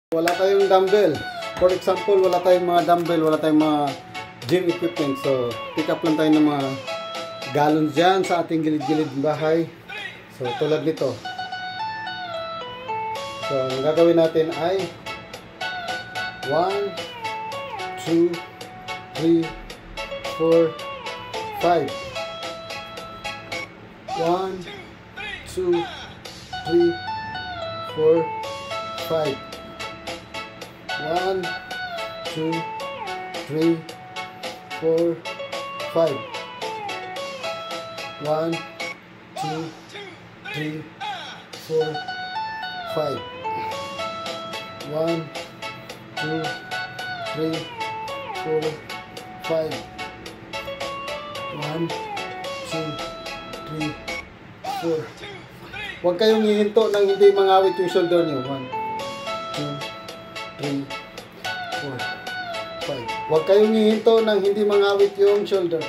Wala tayong dumbbell. For example, wala tayong mga dumbbell, wala tayong mga gym equipment. So, pick up lang tayo ng mga gallons dyan sa ating gilid-gilid bahay. So, tulad nito. So, ang gagawin natin ay 1, 2, 3, 4, 5. 1, 2, 3, 4, 5. 1, 2, 3, 4, 5. 1, 2, 3, 4, 5. 1, 2, 3, 4, 5. 1, 2, 3, 4. Huwag kayong hihinto nang hindi mangawit yung shoulder nyo. 1, 2, 3, 4, 5. Huwag kayong hihinto nang hindi mangawit yung shoulder. 4,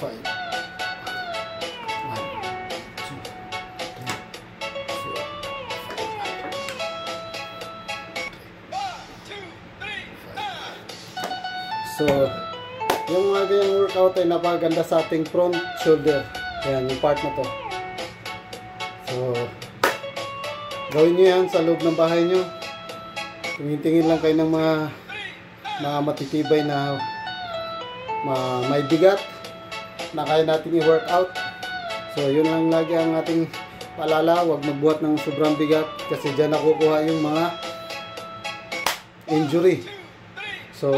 5. 1, 2, 3, 4, 5. So, yung mga ganyang workout ay napaganda sa ating front shoulder. Ayan, yung part na to. So, gawin nyo yan sa loob ng bahay nyo. Tingin-tingin lang kayo ng mga matitibay na may bigat na kaya natin i-workout. So, yun lang lagi ang ating paalala. Huwag magbuhat ng sobrang bigat kasi dyan nakukuha yung mga injury. So,